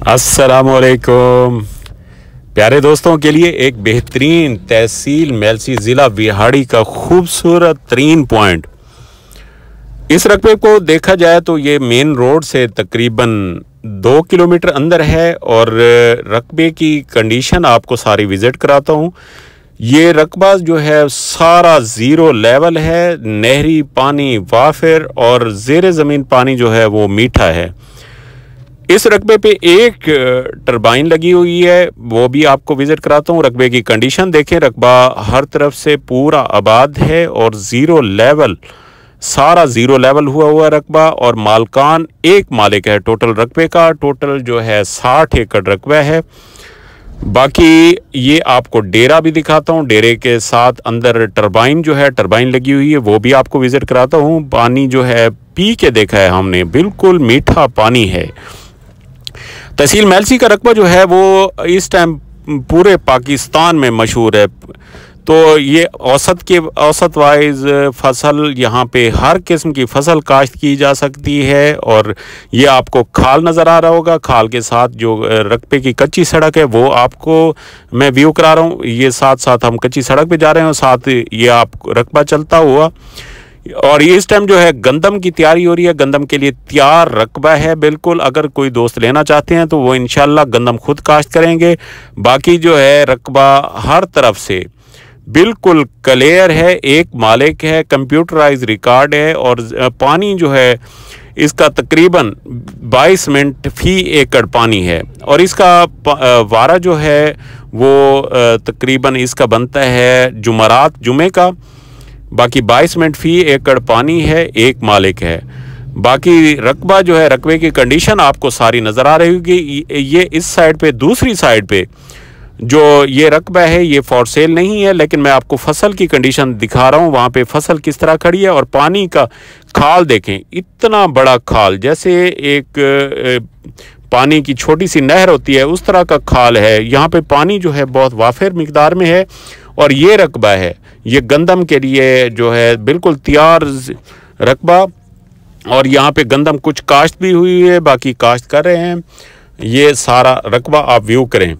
अस्सलामुअलैकुम प्यारे दोस्तों के लिए एक बेहतरीन तहसील मेलसी ज़िला विहाड़ी का खूबसूरत तरीन पॉइंट। इस रकबे को देखा जाए तो ये मेन रोड से तकरीबन 2 किलोमीटर अंदर है और रकबे की कंडीशन आपको सारी विज़िट कराता हूँ। ये रकबा जो है सारा ज़ीरो लेवल है, नहरी पानी वाफिर और ज़ेरे ज़मीन पानी जो है वो मीठा है। इस रकबे पे एक टरबाइन लगी हुई है, वो भी आपको विज़िट कराता हूँ। रकबे की कंडीशन देखें, रकबा हर तरफ से पूरा आबाद है और ज़ीरो लेवल, सारा ज़ीरो लेवल हुआ रकबा और मालकान एक मालिक है टोटल रकबे का। टोटल जो है 60 एकड़ रकबा है। बाकी ये आपको डेरा भी दिखाता हूँ, डेरे के साथ अंदर टरबाइन जो है टरबाइन लगी हुई है, वो भी आपको विज़िट कराता हूँ। पानी जो है पी के देखा है हमने, बिल्कुल मीठा पानी है। तहसील मेलसी का रकबा जो है वो इस टाइम पूरे पाकिस्तान में मशहूर है। तो ये औसत वाइज फसल, यहाँ पे हर किस्म की फसल काश्त की जा सकती है। और ये आपको खाल नज़र आ रहा होगा, खाल के साथ जो रकबे की कच्ची सड़क है वो आपको मैं व्यू करा रहा हूँ। ये साथ साथ हम कच्ची सड़क पे जा रहे हैं, साथ ये आप रकबा चलता हुआ। और ये इस टाइम जो है गंदम की तैयारी हो रही है, गंदम के लिए तैयार रकबा है बिल्कुल। अगर कोई दोस्त लेना चाहते हैं तो वो इंशाल्लाह गंदम खुद काश्त करेंगे। बाकी जो है रकबा हर तरफ से बिल्कुल क्लियर है, एक मालिक है, कंप्यूटराइज रिकॉर्ड है। और पानी जो है इसका तकरीबन 22 मिनट फी एकड़ पानी है। और इसका वारा जो है वो तकरीबन इसका बनता है जुमे का। बाकी 22 मिनट फी एकड़ पानी है, एक मालिक है। बाकी रकबा जो है, रकबे की कंडीशन आपको सारी नज़र आ रही होगी। ये इस साइड पे, दूसरी साइड पे जो ये रकबा है ये फॉर सेल नहीं है, लेकिन मैं आपको फसल की कंडीशन दिखा रहा हूँ। वहाँ पे फसल किस तरह खड़ी है और पानी का खाल देखें, इतना बड़ा खाल, जैसे एक पानी की छोटी सी नहर होती है उस तरह का खाल है। यहाँ पे पानी जो है बहुत वाफिर मिकदार में है। और ये रकबा है, ये गंदम के लिए जो है बिल्कुल तैयार रकबा। और यहाँ पे गंदम कुछ काश्त भी हुई है, बाकी काश्त कर रहे हैं। ये सारा रकबा आप व्यू करें,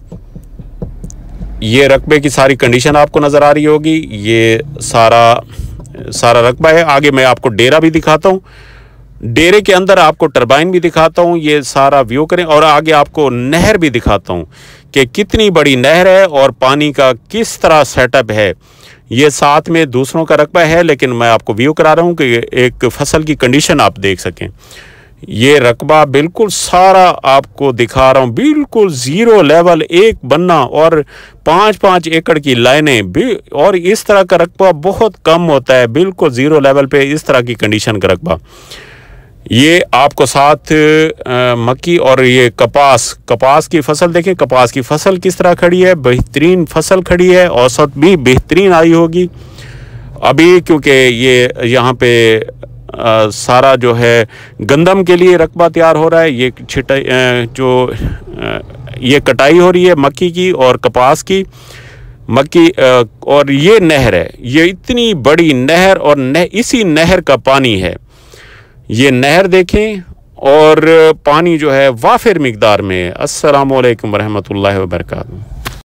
ये रकबे की सारी कंडीशन आपको नज़र आ रही होगी। ये सारा रकबा है। आगे मैं आपको डेरा भी दिखाता हूँ, डेरे के अंदर आपको टरबाइन भी दिखाता हूँ। ये सारा व्यू करें और आगे आपको नहर भी दिखाता हूँ कि कितनी बड़ी नहर है और पानी का किस तरह सेटअप है। ये साथ में दूसरों का रकबा है, लेकिन मैं आपको व्यू करा रहा हूँ कि एक फसल की कंडीशन आप देख सकें। ये रकबा बिल्कुल सारा आपको दिखा रहा हूँ, बिल्कुल ज़ीरो लेवल, एक बन्ना और 5-5 एकड़ की लाइनें भी। और इस तरह का रकबा बहुत कम होता है, बिल्कुल ज़ीरो लेवल पे इस तरह की कंडीशन का रकबा। ये आपको साथ मक्की और ये कपास की फसल देखें, कपास की फसल किस तरह खड़ी है, बेहतरीन फसल खड़ी है। औसत भी बेहतरीन आई होगी अभी, क्योंकि ये यहाँ पे सारा जो है गंदम के लिए रकबा तैयार हो रहा है। ये ये कटाई हो रही है मक्की की और कपास की। मक्की और ये नहर है, ये इतनी बड़ी नहर और इसी नहर का पानी है। ये नहर देखें और पानी जो है वाफिर मिकदार में। अस्सलामु अलैकुम वरहमतुल्लाहि वबरकातुहू।